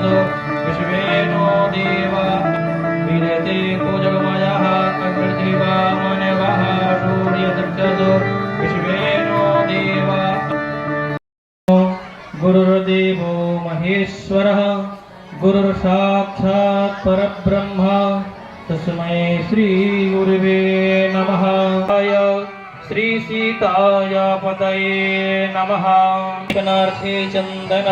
तत्सदो विश्वेनो देवा विरते को जगमयः अग्रजीवा मनवः सूर्य तत्सदो विश्वेनो देवा गुरुर्देवो महेश्वरः गुरुर्साक्षात् परब्रह्म तस्मै श्री गुरुवे नमः। श्री सीताय पतये नमः। कनार्थे चंदन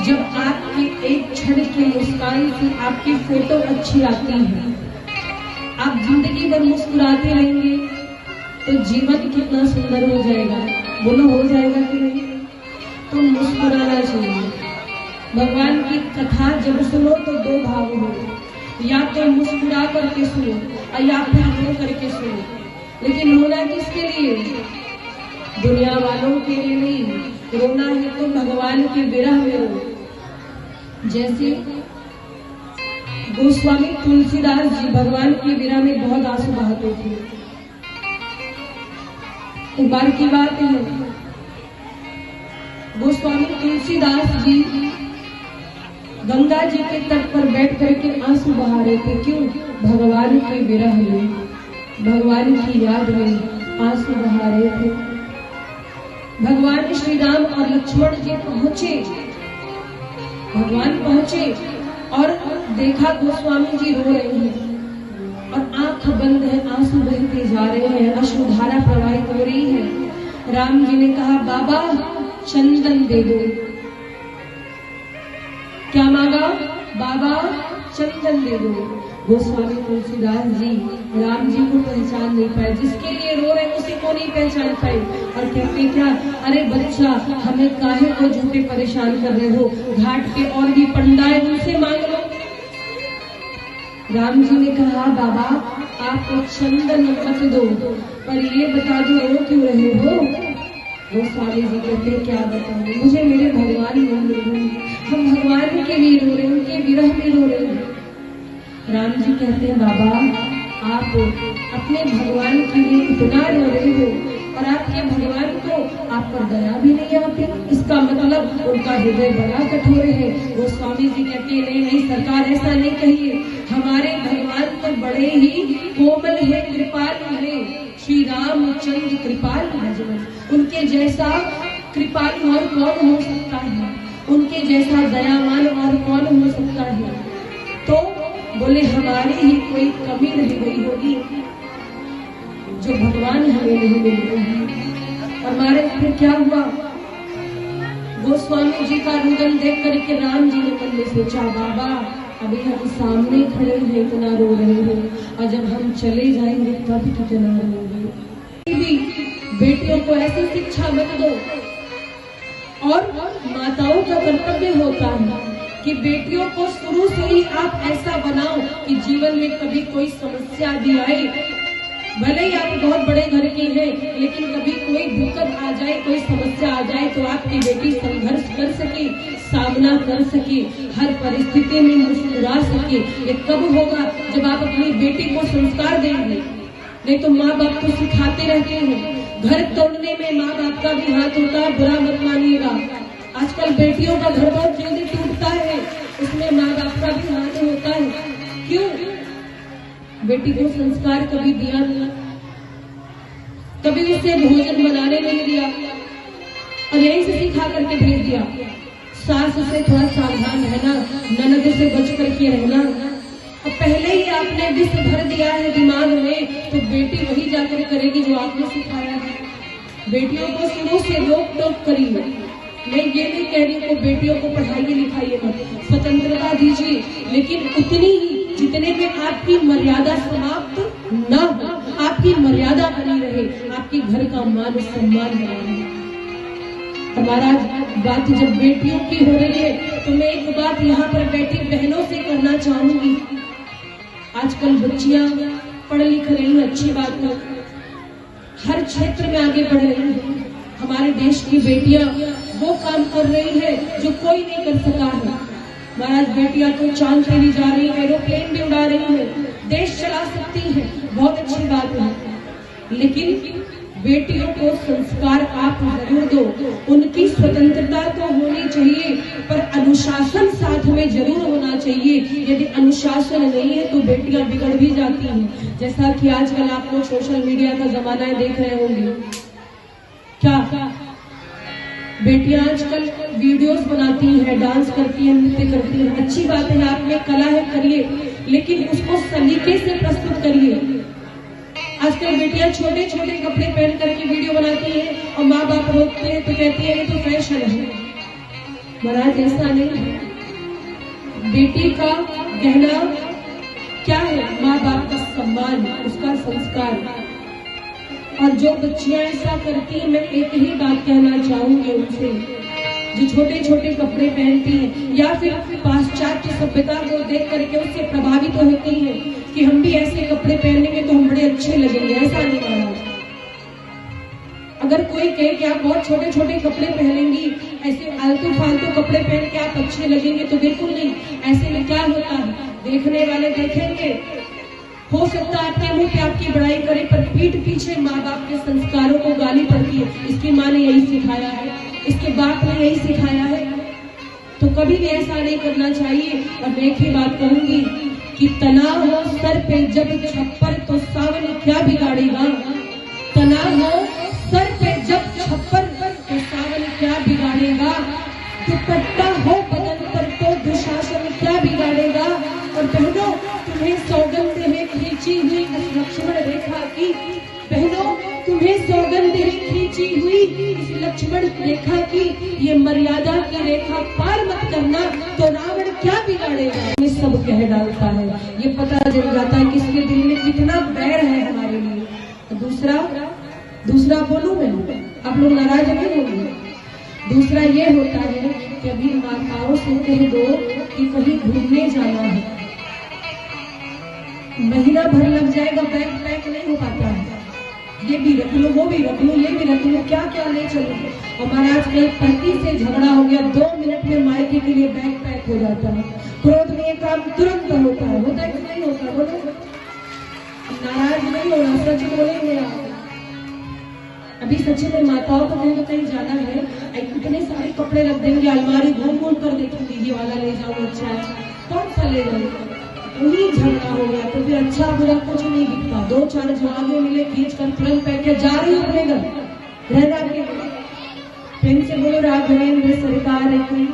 जब आपकी एक क्षण की मुस्कान से आपकी फोटो अच्छी आती है, आप जिंदगी भर मुस्कुराते रहेंगे तो जीवन कितना सुंदर हो जाएगा। बोलो हो जाएगा कि नहीं? तो मुस्कुराना चाहिए। भगवान की कथा जब सुनो तो दो भाव हो, या तो मुस्कुरा करके सुनो और या फिर रो करके सुनो। लेकिन रोना किसके लिए? दुनिया वालों के लिए नहीं। रोना है तो भगवान के विरह में रो। जैसे गोस्वामी तुलसीदास जी भगवान के विरह में बहुत आंसू बहाते थे। एक बार की बात है, गोस्वामी तुलसीदास जी गंगा जी के तट पर बैठ करके आंसू बहा रहे थे। क्यों? भगवान के विरह में, भगवान की याद में आंसू बहा रहे थे। भगवान श्री राम और लक्ष्मण जी पहुंचे, भगवान पहुंचे और देखा गोस्वामी जी रो रहे हैं और आंख बंद है, आंसू बहते जा रहे हैं, अश्रुधारा प्रवाहित हो रही है। राम जी ने कहा, बाबा चंदन दे दो। क्या मांगा? बाबा चंदन दे दो। गोस्वामी तुलसीदास जी राम जी को पहचान नहीं पाए। जिसके लिए रो रहे उसी को नहीं पहचान पाए और कहते क्या, अरे बच्चा हमें काहे को झूठे परेशान कर रहे हो, घाट पे और भी पंडा है उनसे मांग लो। राम जी ने कहा बाबा आप तो चंदन मत दो, पर ये बता दो रो क्यों रहे हो। वो स्वामी जी कहते क्या बताऊं, मुझे मेरे भगवान नहीं मिल रहे, हम भगवान के लिए रो रहे, उनके विरह में रो रहे हैं। राम जी कहते हैं बाबा आप अपने भगवान के लिए इतना रो रहे हो और आपके भगवान को आप पर दया भी नहीं आती, इसका मतलब उनका हृदय बड़ा कठोर है। वो स्वामी जी कहते हैं नहीं नहीं सरकार ऐसा नहीं कहिए, हमारे भगवान तो बड़े ही कोमल है, कृपाल है, श्री रामचंद्र कृपाल भजन, उनके जैसा कृपाल और कौन हो सकता है, उनके जैसा दयावान और कौन हो सकता है। तो बोले हमारी ही कोई कमी रह गई होगी जो भगवान हमें नहीं मिल रही। और हमारे फिर क्या हुआ, गोस्वामी जी का रुदन देख करके राम जी ने मन में सोचा बाबा अभी हम सामने खड़े हैं इतना रो रहे हैं, और जब हम चले जाएंगे तब कितना रोएंगे। बेटियों को ऐसी शिक्षा मत दो। और माताओं का कर्तव्य होता है कि बेटियों को शुरू से ही आप ऐसा बनाओ कि जीवन में कभी कोई समस्या भी आए, भले ही आप बहुत बड़े घर की हैं, लेकिन कभी कोई दिक्कत आ जाए, कोई समस्या आ जाए तो आपकी बेटी संघर्ष कर सके, सामना कर सके, हर परिस्थिति में मुस्कुरा सके। ये कब होगा जब आप अपनी बेटी को संस्कार देंगे। नहीं तो माँ बाप तो सिखाते रहते हैं, घर तोड़ने में माँ बाप का भी हाथ होता है, बुरा मत मानिएगा। आजकल बेटियों का घर बहुत जल्दी टूटता है, उसमें माँ बाप का भी हाथ होता है। क्यों? बेटी को संस्कार कभी दिया नहीं, कभी उसे भोजन बनाने नहीं दिया और यहीं से सिखा करके भेज दिया। सास से थोड़ा सावधान रहना, ननद से बच करके रहना। और पहले ही आपने विष भर दिया है दिमाग में, तो बेटी वही जाकर करेगी जो आपने सिखाया है। बेटियों को शुरू से रोक टोक करिए। मैं ये नहीं कह रही हूँ बेटियों को पढ़ाइए लिखाइए मत, स्वतंत्रता दीजिए, लेकिन उतनी ही जितने में आपकी मर्यादा समाप्त न हो, आपकी मर्यादा बनी रहे, आपके घर का मान सम्मान बना रहे। हमारा बात जब बेटियों की हो रही है तो मैं एक बात यहाँ पर बैठी बहनों से करना चाहूंगी। आजकल बच्चियां पढ़ लिख रही हैं, अच्छी बात है, हर क्षेत्र में आगे बढ़ रही है। हमारे देश की बेटियां वो काम कर रही है जो कोई नहीं कर सका है। महाराज बेटियां तो चांद पे भी जा रही है, एरोप्लेन भी उड़ा रही है, देश चला सकती है, बहुत अच्छी बात है। लेकिन बेटियों को संस्कार आप जरूर दो, उनकी स्वतंत्रता तो होनी चाहिए, पर अनुशासन साथ में जरूर होना चाहिए। यदि अनुशासन नहीं है तो बेटियां बिगड़ भी जाती हैं। जैसा कि आजकल आप लोग सोशल मीडिया का जमाना है, देख रहे होंगे क्या बेटियां आजकल वीडियोस बनाती हैं, डांस करती हैं, नृत्य करती हैं। अच्छी बात है, आप में कला है, करिए, लेकिन उसको सलीके से प्रस्तुत करिए। आजकल बेटियां छोटे छोटे कपड़े पहन करके वीडियो बनाती हैं और माँ बाप रोकते हैं तो कहती है ये तो फैशन है। महाराज ऐसा नहीं है। बेटी का गहना क्या है? माँ बाप का सम्मान, उसका संस्कार। और जो बच्चियां ऐसा करती हैं, मैं एक ही बात कहना चाहूंगी उनसे, जो छोटे छोटे कपड़े पहनती हैं या फिर पाश्चात्य सभ्यता को देख करके उससे प्रभावित होती हैं कि हम भी ऐसे कपड़े पहनेंगे तो हम बड़े अच्छे लगेंगे। ऐसा नहीं महाराज। अगर कोई कहे कि आप बहुत छोटे छोटे कपड़े पहनेंगी, ऐसे आलतू फालतू कपड़े पहन के आप अच्छे लगेंगे, तो बिल्कुल नहीं। ऐसे में क्या होता है, देखने वाले देखेंगे, हो सकता है आपके मुंह पे आपकी बड़ाई करे, पर पीठ पीछे माँ बाप के संस्कारों को गाली पड़ती है। इसकी माँ ने यही सिखाया है, इसके बाप ने यही सिखाया है, तो कभी भी ऐसा नहीं करना चाहिए। और मैं एक ही बात कहूंगी कि तनाव हो सर पे जब छप्पर तो सावन क्या बिगाड़ेगा। तनाव हो सर पे जब छप्पर तो सावन क्या बिगाड़ेगा। दुपट्टा हो बदन पर तो दुशासन क्या बिगाड़ेगा। और बहनों, तुम्हें सौगंध है खींची हुई इस लक्ष्मण रेखा की, बहनों तुम्हें सौगंध है खींची हुई इस लक्ष्मण रेखा की, ये मर्यादा की रेखा पार मत करना तो रावण क्या बिगाड़ेगा। ये सब कह डालता है, ये पता चल जाता है कि इसके दिल में कितना बैर है हमारे लिए। दूसरा बोलूं मैं, आप लोग नाराज नहीं होंगे। दूसरा ये होता है कि अभी माताओं से कह दो कि कहीं घूमने जाना है, महीना भर लग जाएगा, बैग पैक नहीं हो पाता है। ये भी रख लो, वो भी रख लो, ये भी रख लो, क्या क्या ले चलो। और महाराज कल पति से झगड़ा हो गया, 2 मिनट में मायके के लिए बैग पैक हो जाता है। क्रोध में ये काम तुरंत होता है कि नहीं होता? बोलो, नाराज नहीं होना, सच बोलेंगे आप। अभी सच्ची में माताओं को कहीं जाना है, इतने सारे कपड़े रख देंगे, अलमारी घूम घूम कर देखेंगे, ये वाला ले जाओ, अच्छा कौन सा ले जाओ। वही झगड़ा हो गया तो फिर अच्छा बुरा कुछ नहीं दिखता। 2-4 जवाबें मिले, खींच कर तुरंत पहन के जा रही हूँ अपने घर रहना के। प्रेम से बोलो राघवेंद्र सरकार की।